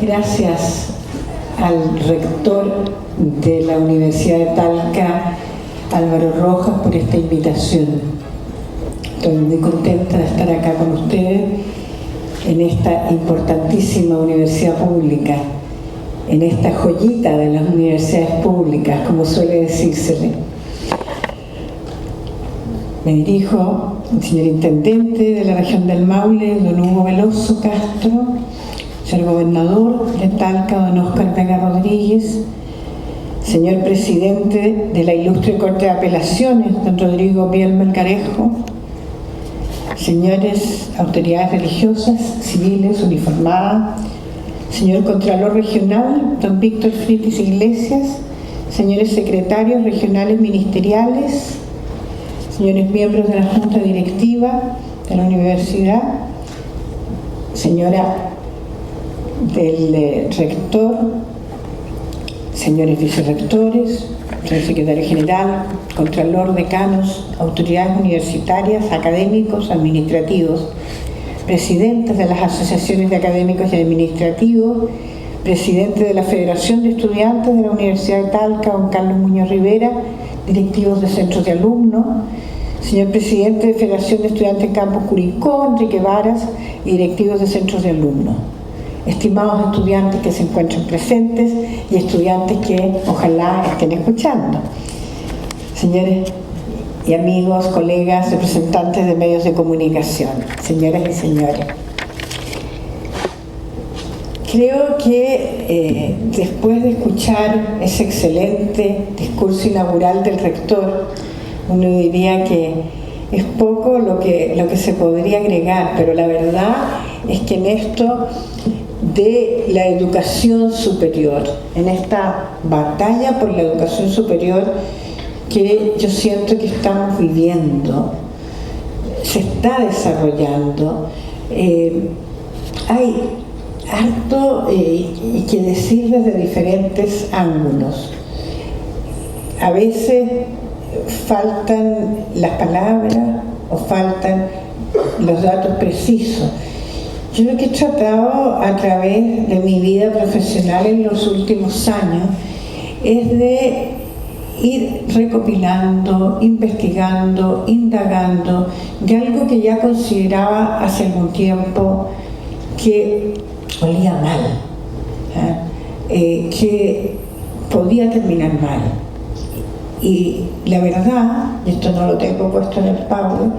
gracias al rector de la Universidad de Talca, Álvaro Rojas, por esta invitación. Estoy muy contenta de estar acá con ustedes en esta importantísima universidad pública, en esta joyita de las universidades públicas, como suele decírsele. Me dirijo al señor Intendente de la región del Maule, don Hugo Veloso Castro, señor Gobernador de Talca, don Óscar Vega Rodríguez, señor Presidente de la Ilustre Corte de Apelaciones, don Rodrigo Piel Melgarejo, señores autoridades religiosas, civiles, uniformadas, señor Contralor Regional, don Víctor Fritis Iglesias, señores secretarios regionales ministeriales, señores miembros de la Junta Directiva de la Universidad, señora del rector, señores vicerrectores, señor secretario general, contralor, decanos, autoridades universitarias, académicos, administrativos, presidentes de las asociaciones de académicos y administrativos, presidente de la Federación de Estudiantes de la Universidad de Talca, don Carlos Muñoz Rivera, directivos de centros de alumnos, señor presidente de Federación de Estudiantes Campus Curicó, Enrique Varas, y directivos de centros de alumnos. Estimados estudiantes que se encuentran presentes y estudiantes que ojalá estén escuchando. Señores y amigos, colegas, representantes de medios de comunicación, señoras y señores. Creo que después de escuchar ese excelente discurso inaugural del rector, uno diría que es poco lo que se podría agregar, pero la verdad es que en esto de la educación superior, en esta batalla por la educación superior que yo siento que estamos viviendo, se está desarrollando, hay harto que decir desde diferentes ángulos. A veces faltan las palabras o faltan los datos precisos. Yo lo que he tratado a través de mi vida profesional en los últimos años es de ir recopilando, investigando, indagando de algo que ya consideraba hace algún tiempo que olía mal, que podía terminar mal. Y la verdad, y esto no lo tengo puesto en el PowerPoint,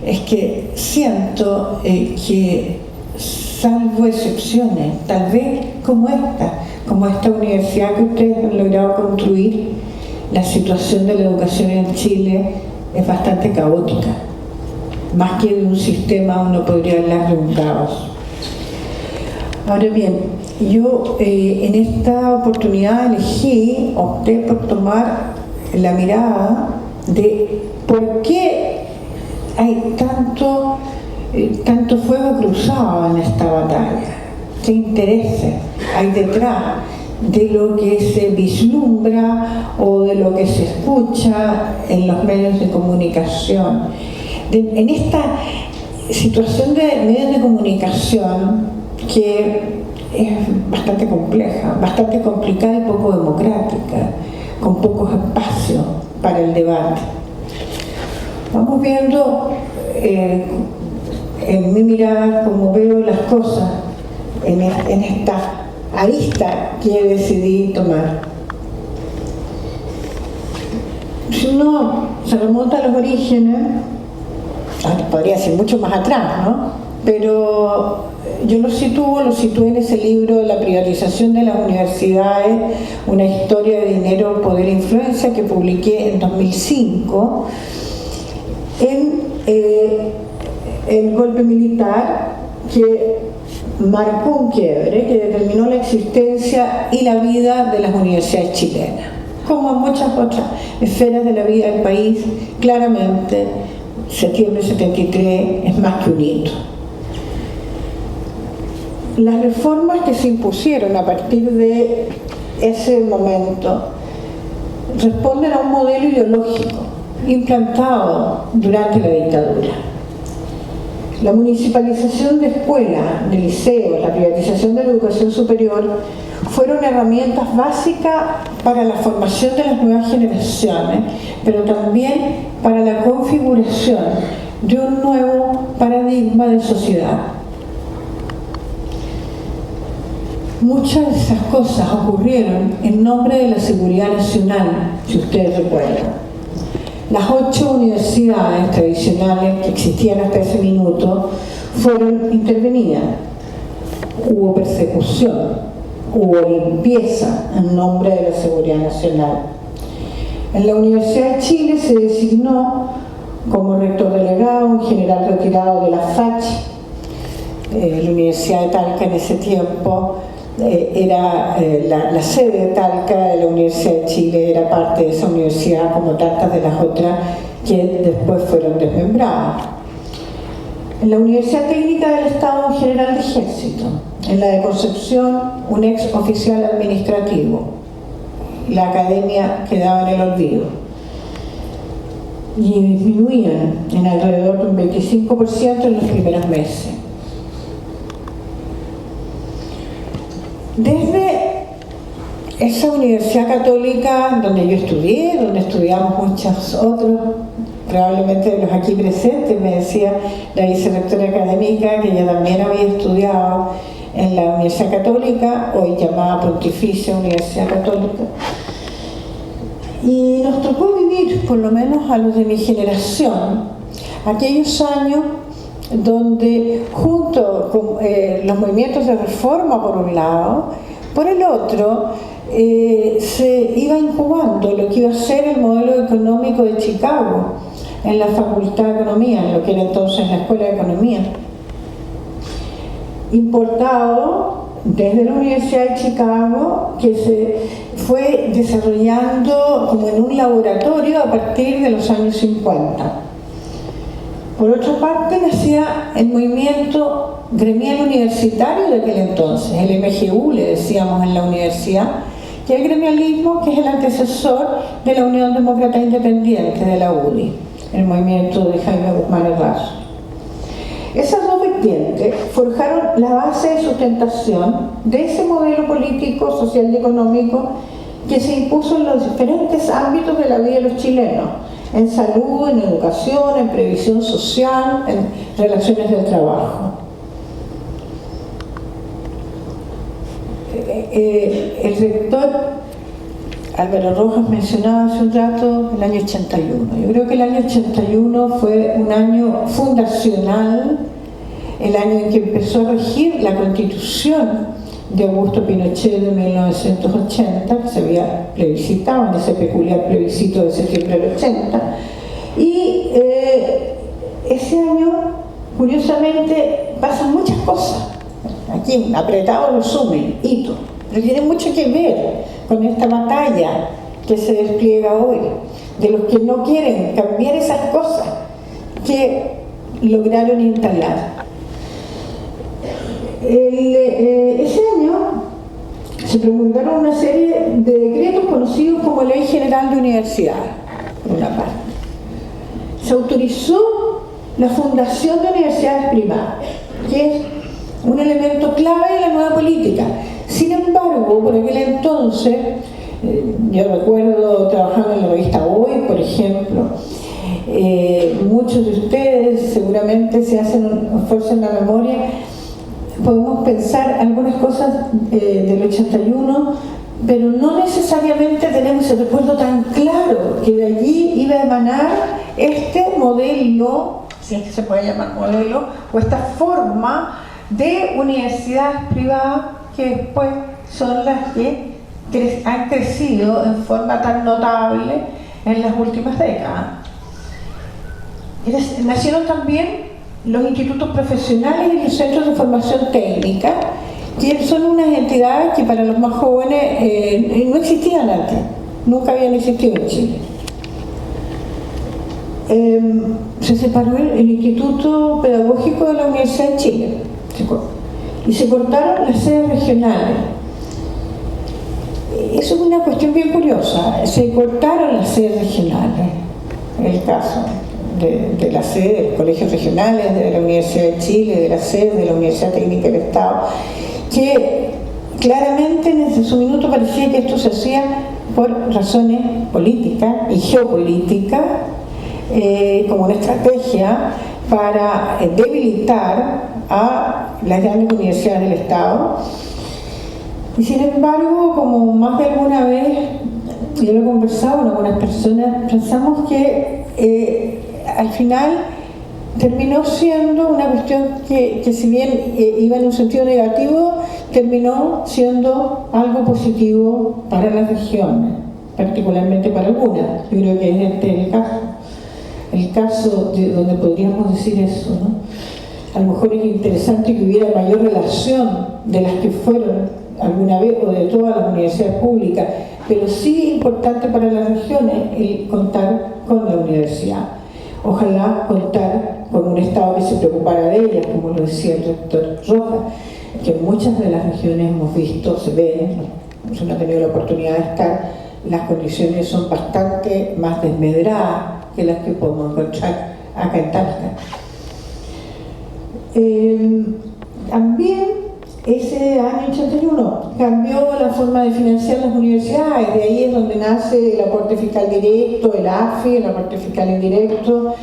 es que siento que, salvo excepciones, tal vez como esta universidad que ustedes han logrado construir, la situación de la educación en Chile es bastante caótica. Más que de un sistema, uno podría hablar de un caos. Ahora bien, yo en esta oportunidad opté por tomar la mirada de por qué hay tanto fuego cruzado en esta batalla, qué intereses hay detrás de lo que se vislumbra o de lo que se escucha en los medios de comunicación. En esta situación de medios de comunicación que es bastante compleja, bastante complicada y poco democrática, con pocos espacios para el debate. Vamos viendo en mi mirada cómo veo las cosas en esta arista que decidí tomar. Si uno se remonta a los orígenes, podría ser mucho más atrás, ¿no? Pero yo lo situé en ese libro, La privatización de las universidades, una historia de dinero, poder e influencia, que publiqué en 2005, en el golpe militar que marcó un quiebre, que determinó la existencia y la vida de las universidades chilenas. Como en muchas otras esferas de la vida del país, claramente, septiembre del 73 es más que un hito. Las reformas que se impusieron a partir de ese momento responden a un modelo ideológico implantado durante la dictadura. La municipalización de escuelas, de liceos, la privatización de la educación superior fueron herramientas básicas para la formación de las nuevas generaciones, pero también para la configuración de un nuevo paradigma de sociedad. Muchas de esas cosas ocurrieron en nombre de la seguridad nacional, si ustedes recuerdan. Las 8 universidades tradicionales que existían hasta ese minuto fueron intervenidas. Hubo persecución, hubo limpieza en nombre de la seguridad nacional. En la Universidad de Chile se designó como rector delegado un general retirado de la FACH. La Universidad de Talca en ese tiempo era la sede de Talca de la Universidad de Chile, era parte de esa universidad como tantas de las otras que después fueron desmembradas. En la Universidad Técnica del Estado, un general de ejército. En la de Concepción, un ex oficial administrativo. La academia quedaba en el olvido. Y disminuían en alrededor de un 25% en los primeros meses. Desde esa universidad católica donde yo estudié, donde estudiamos muchos otros, probablemente de los aquí presentes, me decía la vicerrectora académica que ella también había estudiado en la Universidad Católica, hoy llamada Pontificia Universidad Católica, y nos tocó vivir, por lo menos a los de mi generación, aquellos años donde junto con los movimientos de reforma por un lado, por el otro se iba incubando lo que iba a ser el modelo económico de Chicago en la Facultad de Economía, en lo que era entonces la Escuela de Economía, importado desde la Universidad de Chicago, que se fue desarrollando como en un laboratorio a partir de los años 50. Por otra parte, nacía el movimiento gremial universitario de aquel entonces, el MGU, le decíamos en la universidad, y el gremialismo, que es el antecesor de la Unión Demócrata Independiente, de la UDI, el movimiento de Jaime Guzmán Herrazo. Esas dos vertientes forjaron la base de sustentación de ese modelo político, social y económico que se impuso en los diferentes ámbitos de la vida de los chilenos, en salud, en educación, en previsión social, en relaciones del trabajo. El rector Álvaro Rojas mencionaba hace un rato el año 81. Yo creo que el año 81 fue un año fundacional, el año en que empezó a regir la Constitución de Augusto Pinochet de 1980, que se había plebiscitado en ese peculiar plebiscito de septiembre del 80, y ese año, curiosamente, pasan muchas cosas. Aquí, apretado resumen, hito, pero tiene mucho que ver con esta batalla que se despliega hoy, de los que no quieren cambiar esas cosas que lograron instalar. Ese año se promulgaron una serie de decretos conocidos como Ley General de Universidades, por una parte. Se autorizó la fundación de universidades privadas, que es un elemento clave de la nueva política. Sin embargo, por aquel entonces, yo recuerdo trabajando en la revista Hoy, por ejemplo, muchos de ustedes seguramente se hacen un esfuerzo en la memoria, podemos pensar algunas cosas del 81, pero no necesariamente tenemos el recuerdo tan claro que de allí iba a emanar este modelo, si es que se puede llamar modelo, o esta forma de universidades privadas que después son las que han crecido en forma tan notable en las últimas décadas. Nacieron también los institutos profesionales y los centros de formación técnica, que son unas entidades que para los más jóvenes no existían antes, nunca habían existido en Chile. Se separó el Instituto Pedagógico de la Universidad de Chile y se cortaron las sedes regionales. Eso es una cuestión bien curiosa, se cortaron las sedes regionales, en el caso de la sede de los colegios regionales, de la Universidad de Chile, de la sede de la Universidad Técnica del Estado, que claramente en su minuto parecía que esto se hacía por razones políticas y geopolíticas, como una estrategia para debilitar a las grandes universidades del Estado. Y sin embargo, como más de alguna vez yo lo he conversado con algunas personas, pensamos que al final terminó siendo una cuestión que si bien iba en un sentido negativo, terminó siendo algo positivo para las regiones, particularmente para algunas. Yo creo que es este el caso de donde podríamos decir eso, ¿no? A lo mejor es interesante que hubiera mayor relación de las que fueron alguna vez o de todas las universidades públicas, pero sí importante para las regiones el contar con la universidad. Ojalá contar con un Estado que se preocupara de ellas, como lo decía el rector Rojas, que en muchas de las regiones hemos visto, se ven, yo no he tenido la oportunidad de estar, las condiciones son bastante más desmedradas que las que podemos encontrar acá en Talca. También ese año 81 cambió la forma de financiar las universidades, de ahí es donde nace el aporte fiscal directo, el AFI, el aporte fiscal indirecto,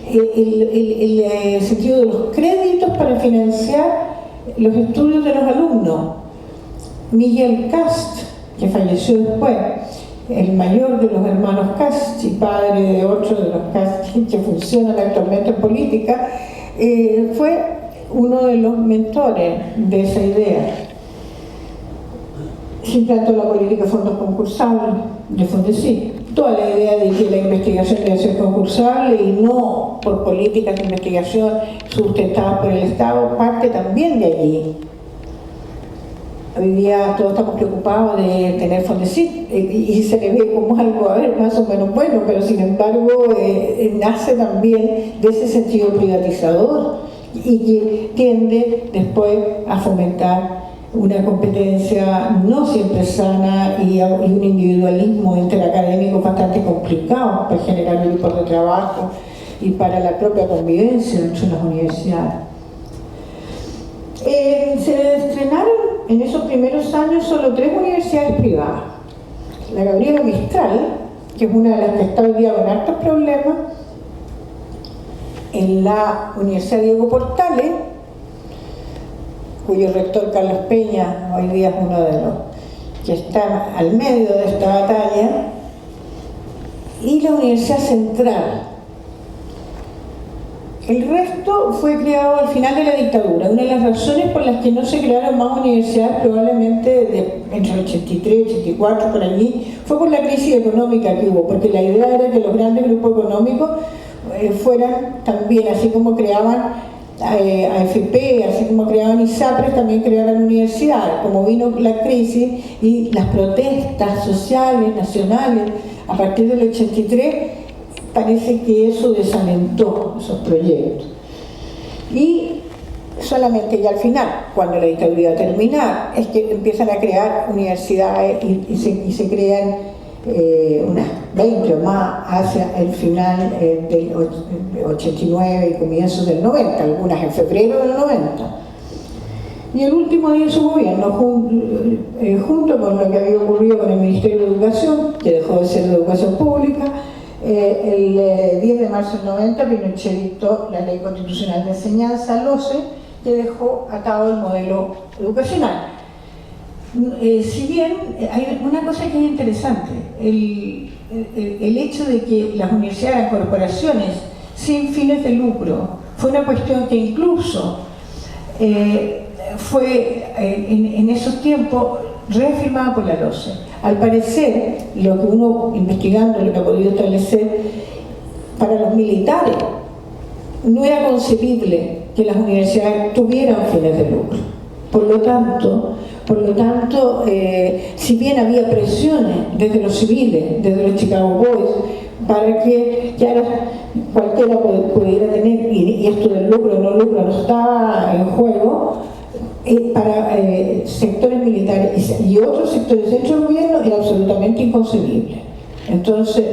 el sentido de los créditos para financiar los estudios de los alumnos. Miguel Cast, que falleció después, el mayor de los hermanos Cast y padre de otro de los Cast que funcionan actualmente en política, fue uno de los mentores de esa idea. Se implantó la política de fondos concursables de Fondesit. Toda la idea de que la investigación debe ser concursable y no por políticas de investigación sustentadas por el Estado, parte también de allí. Hoy día todos estamos preocupados de tener Fondesit y se le ve como algo, a ver, más o menos bueno, pero sin embargo nace también de ese sentido privatizador y que tiende después a fomentar una competencia no siempre sana y un individualismo interacadémico bastante complicado para generar grupos de trabajo y para la propia convivencia entre las universidades. Se estrenaron en esos primeros años solo 3 universidades privadas. La Gabriela Mistral, que es una de las que está hoy día con hartos problemas, en la Universidad Diego Portales, cuyo rector Carlos Peña hoy día es uno de los que están al medio de esta batalla, y la Universidad Central. El resto fue creado al final de la dictadura. Una de las razones por las que no se crearon más universidades, probablemente entre el 83 y 84, por allí, fue por la crisis económica que hubo, porque la idea era que los grandes grupos económicos fueran también, así como creaban AFP, así como creaban ISAPRES, también crearan universidades. Como vino la crisis y las protestas sociales, nacionales, a partir del 83, parece que eso desalentó esos proyectos. Y solamente ya al final, cuando la dictadura iba a terminar, es que empiezan a crear universidades y se crean unas 20 o más hacia el final del 89 y comienzos del 90, algunas en febrero del 90. Y el último día de su gobierno, junto con lo que había ocurrido con el Ministerio de Educación, que dejó de ser de Educación Pública, el 10 de marzo del 90 Pinochet dictó la Ley Constitucional de Enseñanza, LOCE, que dejó atado el modelo educacional. Si bien hay una cosa que es interesante, el hecho de que las universidades eran corporaciones sin fines de lucro fue una cuestión que incluso fue en esos tiempos reafirmada por la LOCE. Al parecer, lo que uno investigando, lo que ha podido establecer, para los militares no era concebible que las universidades tuvieran fines de lucro. Por lo tanto, si bien había presiones desde los civiles, desde los Chicago Boys, para que ya cualquiera pudiera tener, y esto del lucro o no lucro no estaba en juego, para sectores militares y otros sectores dentro del gobierno era absolutamente inconcebible. Entonces,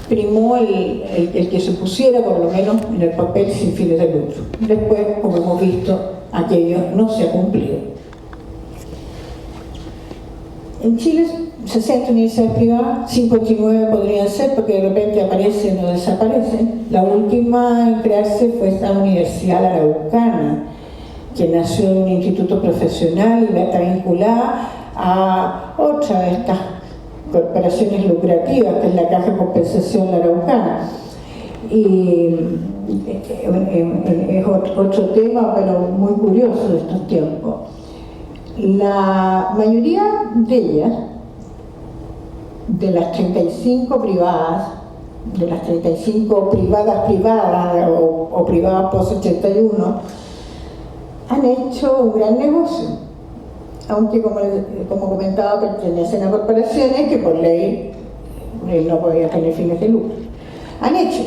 primó el que se pusiera por lo menos en el papel sin fines de lucro. Después, como hemos visto, aquello no se ha cumplido. En Chile 60 universidades privadas, 59 podrían ser porque de repente aparecen o desaparecen. La última en crearse fue esta Universidad Araucana, que nació de un instituto profesional y está vinculada a otra de estas corporaciones lucrativas, que es la Caja de Compensación La Araucana. Y es otro tema, pero muy curioso de estos tiempos. La mayoría de ellas, de las 35 privadas, de las 35 privadas o privadas post-81, han hecho un gran negocio, aunque como comentaba, pertenecen a corporaciones que por ley no podían tener fines de lucro.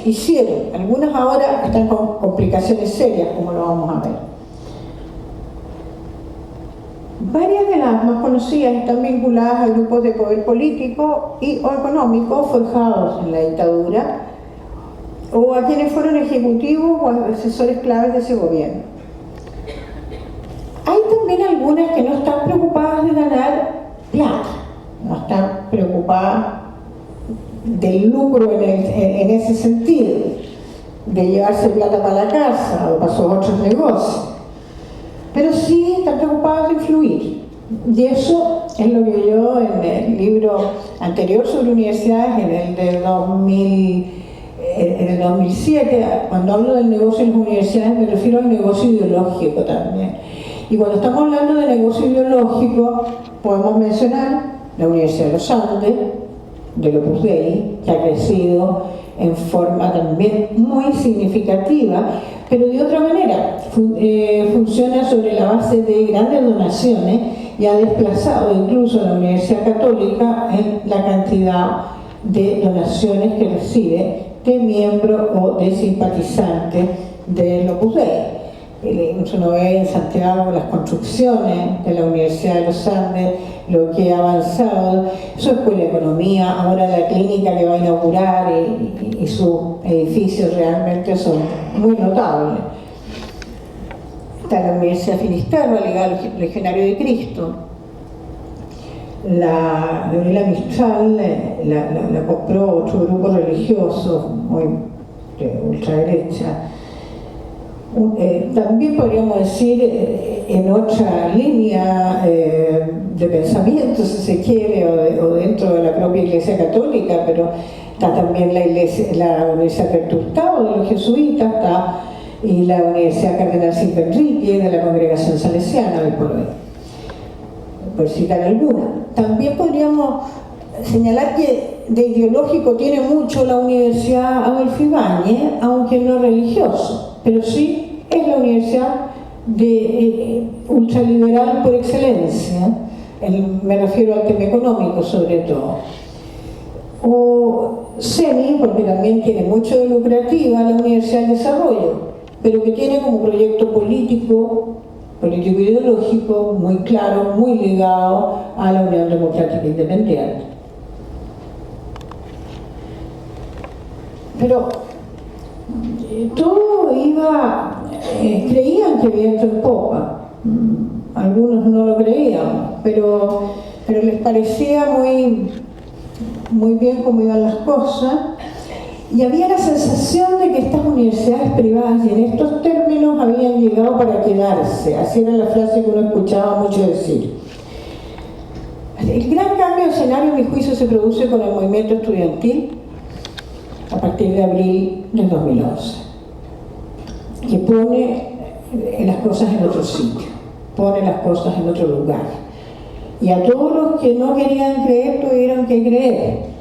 Hicieron, algunas ahora están con complicaciones serias, como lo vamos a ver. Varias de las más conocidas están vinculadas a grupos de poder político o económico forjados en la dictadura, o a quienes fueron ejecutivos o asesores claves de ese gobierno. Hay también algunas que no están preocupadas de ganar plata, no están preocupadas del lucro en ese sentido, de llevarse plata para la casa o para sus otros negocios, pero sí están preocupadas de influir. Y eso es lo que yo en el libro anterior sobre universidades, en el de 2007, cuando hablo del negocio de las universidades me refiero al negocio ideológico también. Y cuando estamos hablando de negocio ideológico, podemos mencionar la Universidad de los Andes, del Opus Dei, que ha crecido en forma también muy significativa, pero de otra manera. Funciona sobre la base de grandes donaciones y ha desplazado incluso a la Universidad Católica en la cantidad de donaciones que recibe de miembros o de simpatizantes del Opus Dei. Uno ve en Santiago las construcciones de la Universidad de los Andes, lo que ha avanzado, su escuela de economía, ahora la clínica que va a inaugurar y sus edificios realmente son muy notables. Está la Universidad de Finisterre, ligada al Legionario de Cristo. La Gabriela Mistral la compró otro grupo religioso muy de ultraderecha. También podríamos decir en otra línea de pensamiento, si se quiere, o dentro de la propia Iglesia Católica, pero está también la Universidad Alberto Hurtado de los jesuitas, y la Universidad Cardenal Silva Enrique de la Congregación Salesiana, hoy por hoy, por citar alguna. También podríamos señalar que de ideológico tiene mucho la Universidad Adolfo Ibáñez, aunque no religioso, pero sí es la universidad ultraliberal por excelencia, me refiero al tema económico sobre todo. O CENI, porque también tiene mucho de lucrativa, la Universidad del Desarrollo, pero que tiene como proyecto político-ideológico muy claro, muy ligado a la Unión Democrática Independiente. Pero todo iba, creían que viento en popa, algunos no lo creían, pero les parecía muy bien cómo iban las cosas, y había la sensación de que estas universidades privadas, y en estos términos, habían llegado para quedarse. Así era la frase que uno escuchaba mucho decir. El gran cambio de escenario, a mi juicio, se produce con el movimiento estudiantil a partir de abril del 2011, que pone las cosas en otro sitio, pone las cosas en otro lugar. Y a todos los que no querían creer, tuvieron que creer.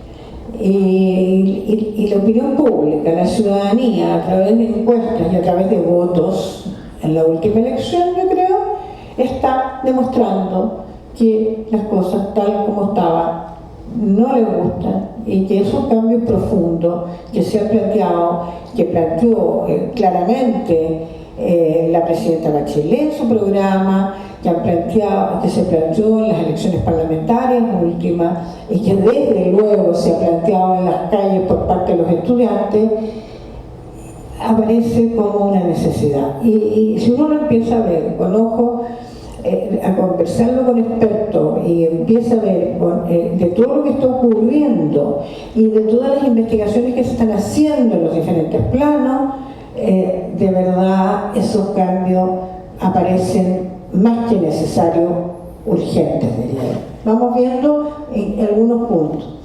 Y la opinión pública, la ciudadanía, a través de encuestas y a través de votos, en la última elección, yo creo, está demostrando que las cosas tal como estaban no les gustan, y que esos cambios profundos que se han planteado, que planteó claramente la presidenta Bachelet en su programa, que se planteó en las elecciones parlamentarias, última y que desde luego se ha planteado en las calles por parte de los estudiantes, aparece como una necesidad. Y si uno lo empieza a ver con ojo, a conversarlo con expertos y empieza a ver de todo lo que está ocurriendo y de todas las investigaciones que se están haciendo en los diferentes planos, de verdad esos cambios aparecen más que necesarios, urgentes, diría yo. Vamos viendo en algunos puntos.